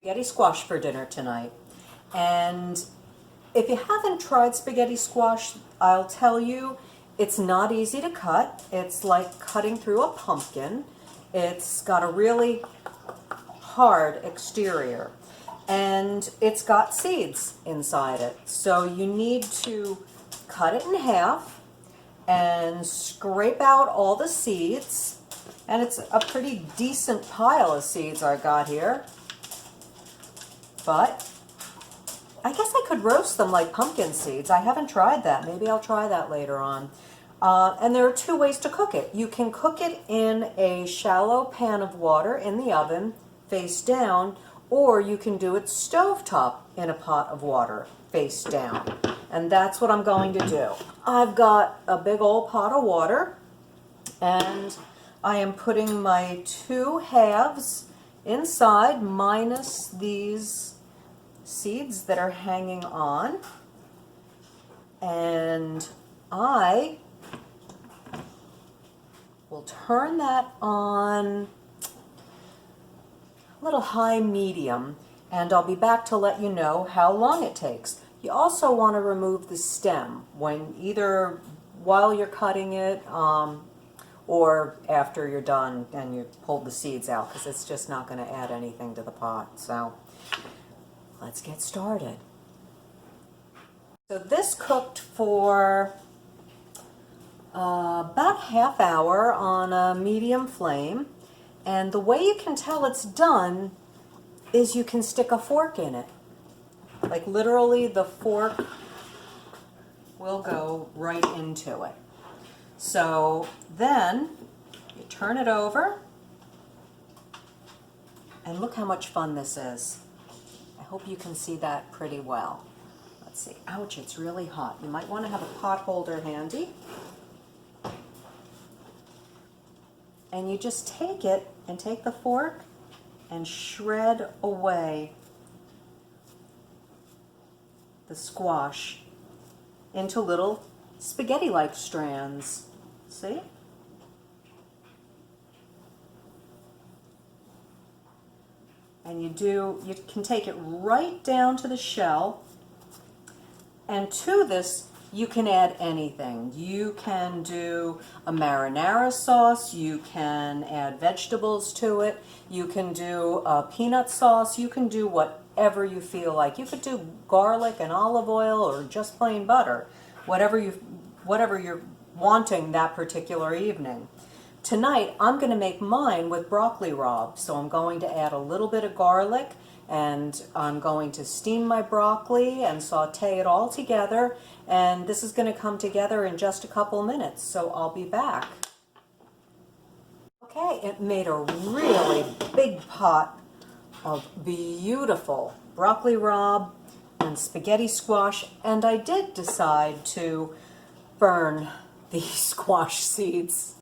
Spaghetti squash for dinner tonight. And if you haven't tried spaghetti squash, I'll tell you, it's not easy to cut. It's like cutting through a pumpkin. It's got a really hard exterior and it's got seeds inside it. So you need to cut it in half and scrape out all the seeds. And it's a pretty decent pile of seeds I got here. But I guess I could roast them like pumpkin seeds. I haven't tried that. Maybe I'll try that later on. And there are two ways to cook it. You can cook it in a shallow pan of water in the oven, face down, or you can do it stovetop in a pot of water, face down. And that's what I'm going to do. I've got a big old pot of water, and I am putting my two halves inside, minus these seeds that are hanging on. And I will turn that on a little high medium, and I'll be back to let you know how long it takes. You also want to remove the stem when either while you're cutting it or after you're done and you pull the seeds out, because it's just not going to add anything to the pot. So let's get started. So this cooked for about half hour on a medium flame, and the way you can tell it's done is you can stick a fork in it. Like literally the fork will go right into it. So then you turn it over, and look how much fun this is. I hope you can see that pretty well. Let's see. Ouch, it's really hot. You might want to have a pot holder handy. And you just take it and take the fork and shred away the squash into little spaghetti-like strands. See? And you can take it right down to the shell, and to this you can add anything. You can do a marinara sauce, you can add vegetables to it, you can do a peanut sauce, you can do whatever you feel like. You could do garlic and olive oil or just plain butter, whatever you're wanting that particular evening. Tonight I'm going to make mine with broccoli rabe, so I'm going to add a little bit of garlic, and I'm going to steam my broccoli and saute it all together, and this is going to come together in just a couple minutes, so I'll be back. Okay, it made a really big pot of beautiful broccoli rabe and spaghetti squash, and I did decide to burn the squash seeds.